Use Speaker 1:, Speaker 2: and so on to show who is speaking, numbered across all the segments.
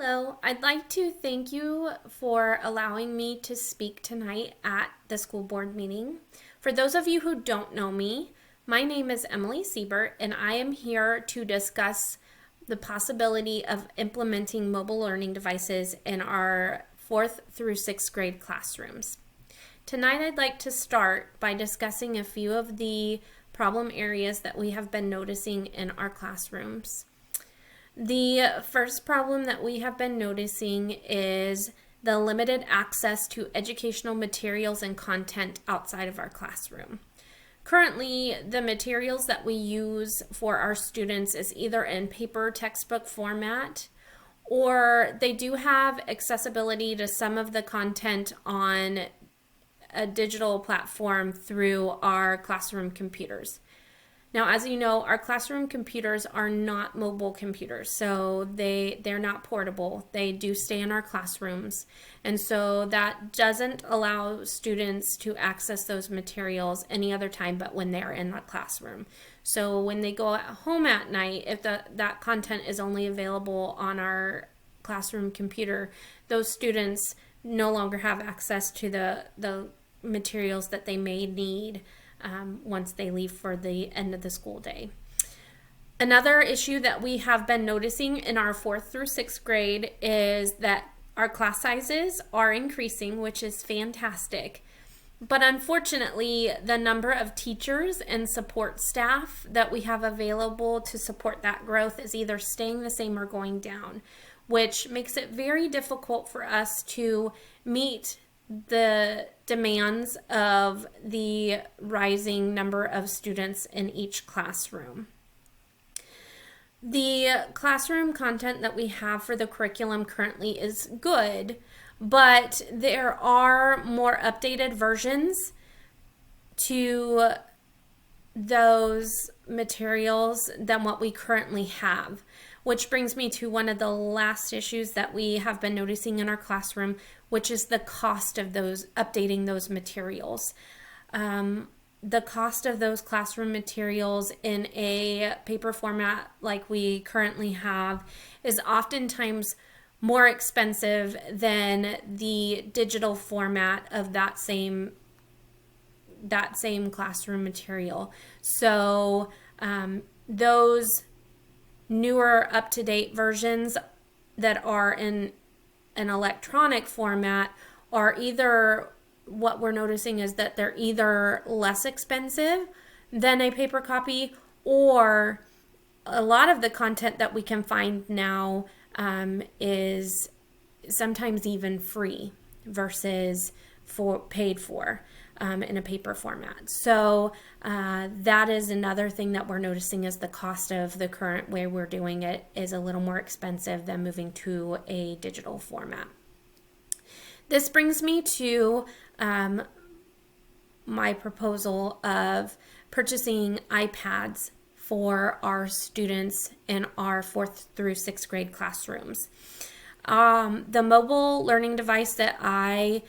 Speaker 1: Hello, I'd like to thank you for allowing me to speak tonight at the school board meeting. For those of you who don't know me, my name is Emily Siebert, and I am here to discuss the possibility of implementing mobile learning devices in our 4th through 6th grade classrooms. Tonight, I'd like to start by discussing a few of the problem areas that we have been noticing in our classrooms. The first problem that we have been noticing is the limited access to educational materials and content outside of our classroom. Currently, the materials that we use for our students is either in paper textbook format, or they do have accessibility to some of the content on a digital platform through our classroom computers. Now, as you know, our classroom computers are not mobile computers, so they're not portable. They do stay in our classrooms, and so that doesn't allow students to access those materials any other time but when they're in the classroom. So when they go at home at night, if that content is only available on our classroom computer, those students no longer have access to the materials that they may need once they leave for the end of the school day. Another issue that we have been noticing in our 4th through 6th grade is that our class sizes are increasing, which is fantastic. But unfortunately, the number of teachers and support staff that we have available to support that growth is either staying the same or going down, which makes it very difficult for us to meet the demands of the rising number of students in each classroom. The classroom content that we have for the curriculum currently is good, but there are more updated versions to those materials than what we currently have, which brings me to one of the last issues that we have been noticing in our classroom, which is the cost of updating those materials. The cost of those classroom materials in a paper format like we currently have is oftentimes more expensive than the digital format of that same classroom material. So those newer up-to-date versions that are in an electronic format are either, what we're noticing is that they're either less expensive than a paper copy, or a lot of the content that we can find now is sometimes even free versus paid for in a paper format. So that is another thing that we're noticing, is the cost of the current way we're doing it is a little more expensive than moving to a digital format. This brings me to my proposal of purchasing iPads for our students in our 4th through 6th grade classrooms. The mobile learning device that I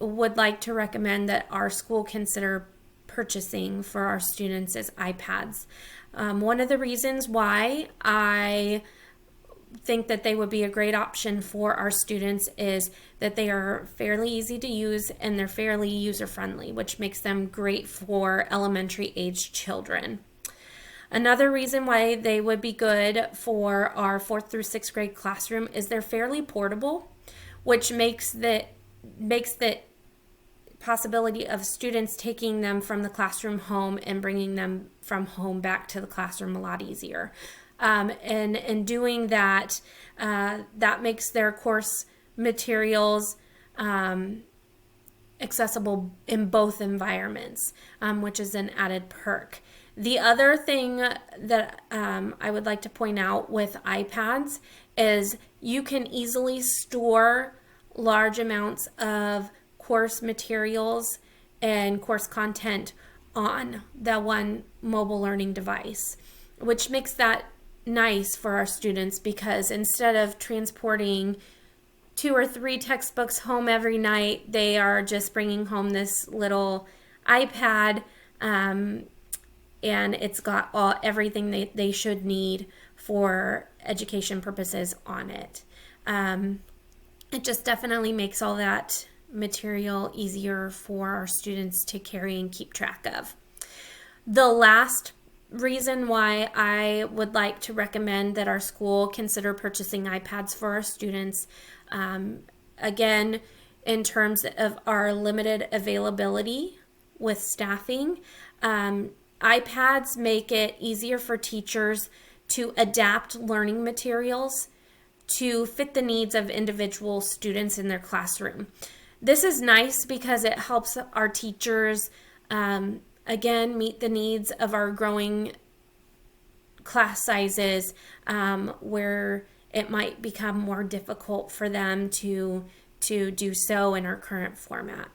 Speaker 1: would like to recommend that our school consider purchasing for our students is iPads. One of the reasons why I think that they would be a great option for our students is that they are fairly easy to use and they're fairly user-friendly, which makes them great for elementary age children. Another reason why they would be good for our 4th through 6th grade classroom is they're fairly portable, which makes the possibility of students taking them from the classroom home and bringing them from home back to the classroom a lot easier. And in doing that, that makes their course materials accessible in both environments, which is an added perk. The other thing that I would like to point out with iPads is you can easily store large amounts of course materials and course content on the one mobile learning device, which makes that nice for our students, because instead of transporting 2 or 3 textbooks home every night, they are just bringing home this little iPad, and it's got everything they should need for education purposes on it. It just definitely makes all that material easier for our students to carry and keep track of. The last reason why I would like to recommend that our school consider purchasing iPads for our students, again, in terms of our limited availability with staffing, iPads make it easier for teachers to adapt learning materials to fit the needs of individual students in their classroom. This is nice because it helps our teachers, again, meet the needs of our growing class sizes, where it might become more difficult for them to do so in our current format.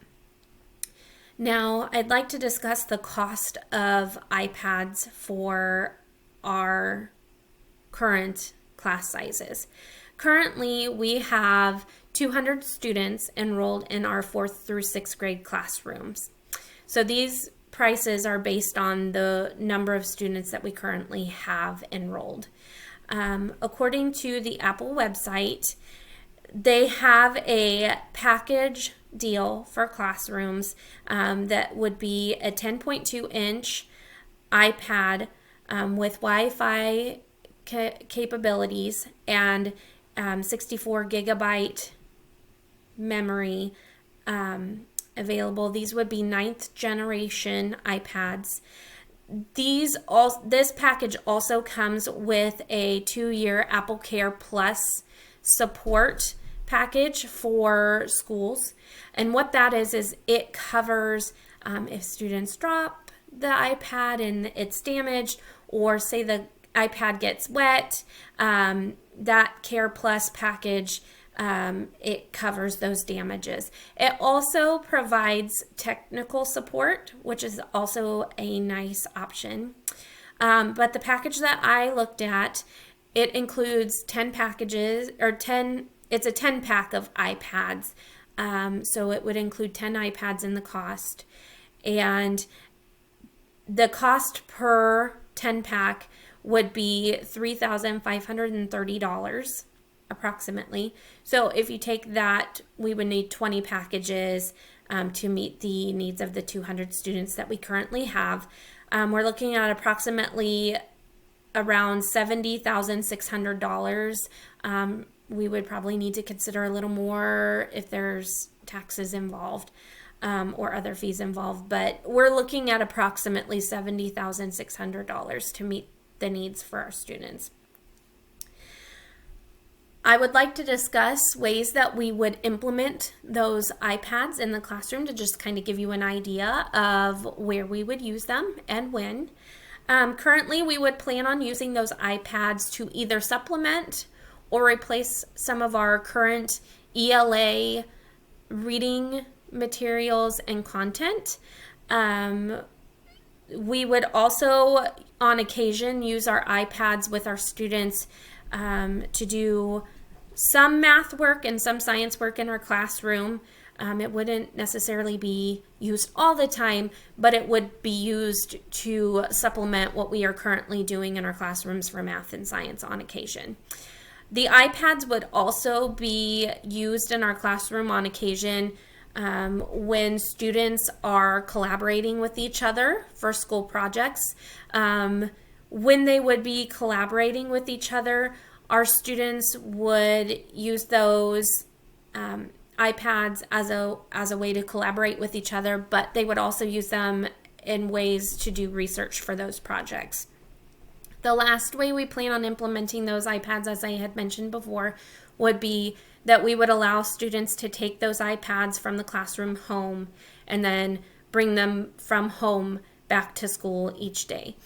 Speaker 1: Now, I'd like to discuss the cost of iPads for our current class sizes. Currently, we have 200 students enrolled in our 4th through 6th grade classrooms. So these prices are based on the number of students that we currently have enrolled. According to the Apple website, they have a package deal for classrooms that would be a 10.2-inch iPad with Wi-Fi capabilities and 64 gigabyte memory available. These would be 9th generation iPads. This package also comes with a 2-year Apple Care Plus support package for schools. And what that is it covers if students drop the iPad and it's damaged, or say the iPad gets wet, that Care Plus package, it covers those damages. It also provides technical support, which is also a nice option. But the package that I looked at, it includes 10 packages, it's a 10 pack of iPads. So it would include 10 iPads in the cost. And the cost per 10 pack would be $3,530 approximately. So if you take that, we would need 20 packages to meet the needs of the 200 students that we currently have. We're looking at approximately around $70,600. We would probably need to consider a little more if there's taxes involved or other fees involved, but we're looking at approximately $70,600 to meet the needs for our students. I would like to discuss ways that we would implement those iPads in the classroom to just kind of give you an idea of where we would use them and when. Currently, we would plan on using those iPads to either supplement or replace some of our current ELA reading materials and content. We would also, on occasion, use our iPads with our students to do some math work and some science work in our classroom. It wouldn't necessarily be used all the time, but it would be used to supplement what we are currently doing in our classrooms for math and science on occasion. The iPads would also be used in our classroom on occasion when students are collaborating with each other for school projects. When they would be collaborating with each other, our students would use those iPads as a way to collaborate with each other, but they would also use them in ways to do research for those projects. The last way we plan on implementing those iPads, as I had mentioned before, would be that we would allow students to take those iPads from the classroom home and then bring them from home back to school each day.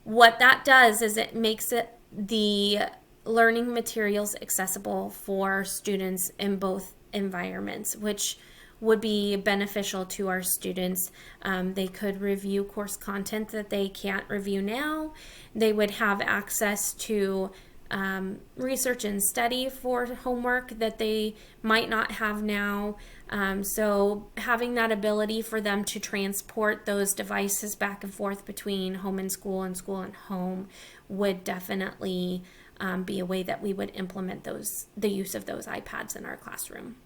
Speaker 1: What that does is it makes the learning materials accessible for students in both environments, which would be beneficial to our students. They could review course content that they can't review now. They would have access to research and study for homework that they might not have now. So having that ability for them to transport those devices back and forth between home and school and home would definitely be a way that we would implement the use of those iPads in our classroom.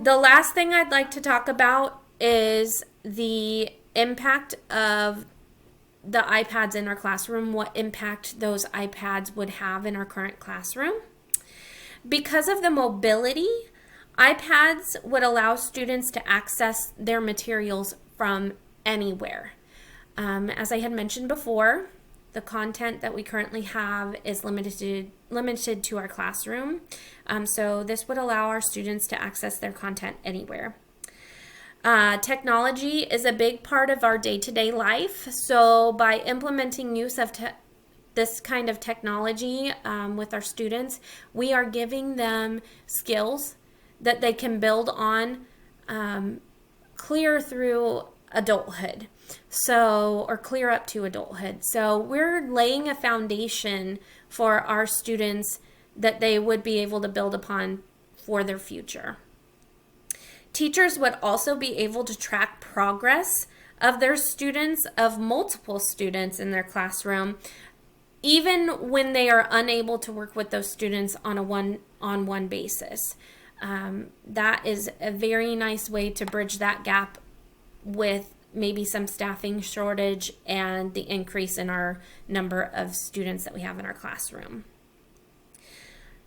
Speaker 1: The last thing I'd like to talk about is the impact of the iPads in our classroom, what impact those iPads would have in our current classroom. Because of the mobility, iPads would allow students to access their materials from anywhere. As I had mentioned before, the content that we currently have is limited to our classroom. So this would allow our students to access their content anywhere. Technology is a big part of our day-to-day life. So by implementing use of this kind of technology with our students, we are giving them skills that they can build on clear through adulthood. Or clear up to adulthood. So we're laying a foundation for our students that they would be able to build upon for their future. Teachers would also be able to track progress of their students, of multiple students in their classroom, even when they are unable to work with those students on a one-on-one basis. That is a very nice way to bridge that gap with maybe some staffing shortage and the increase in our number of students that we have in our classroom.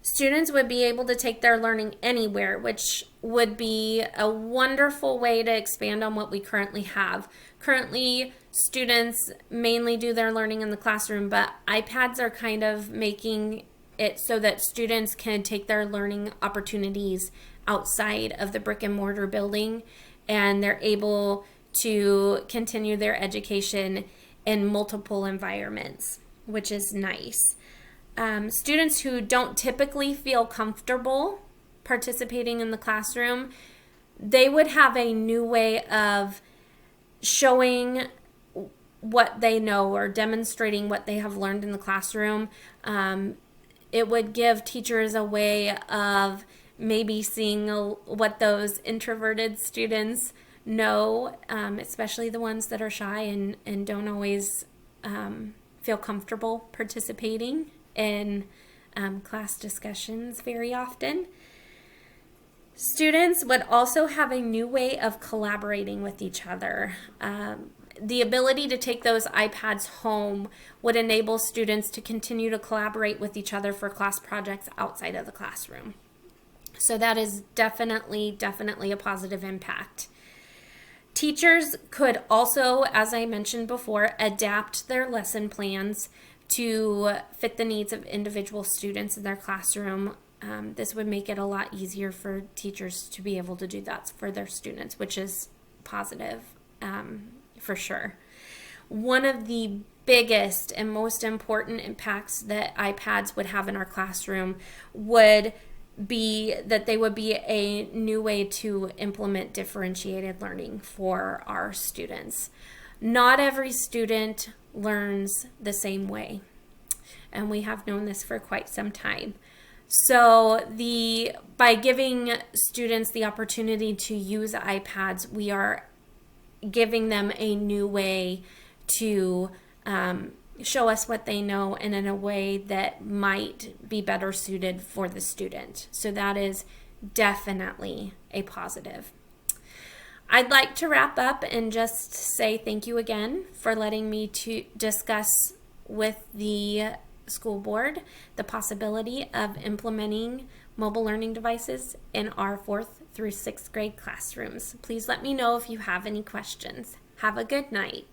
Speaker 1: Students would be able to take their learning anywhere, which would be a wonderful way to expand on what we currently have. Currently, students mainly do their learning in the classroom, but iPads are kind of making it so that students can take their learning opportunities outside of the brick and mortar building, and they're able to continue their education in multiple environments, which is nice. Students who don't typically feel comfortable participating in the classroom, they would have a new way of showing what they know or demonstrating what they have learned in the classroom. It would give teachers a way of maybe seeing what those introverted students know, especially the ones that are shy and don't always feel comfortable participating in class discussions very often. Students would also have a new way of collaborating with each other. The ability to take those iPads home would enable students to continue to collaborate with each other for class projects outside of the classroom. So that is definitely a positive impact. Teachers could also, as I mentioned before, adapt their lesson plans to fit the needs of individual students in their classroom. This would make it a lot easier for teachers to be able to do that for their students, which is positive for sure. One of the biggest and most important impacts that iPads would have in our classroom would be that they would be a new way to implement differentiated learning for our students. Not every student learns the same way, and we have known this for quite some time. So by giving students the opportunity to use iPads, we are giving them a new way to show us what they know and in a way that might be better suited for the student. So that is definitely a positive. I'd like to wrap up and just say thank you again for letting me to discuss with the school board the possibility of implementing mobile learning devices in our 4th through 6th grade classrooms. Please let me know if you have any questions. Have a good night.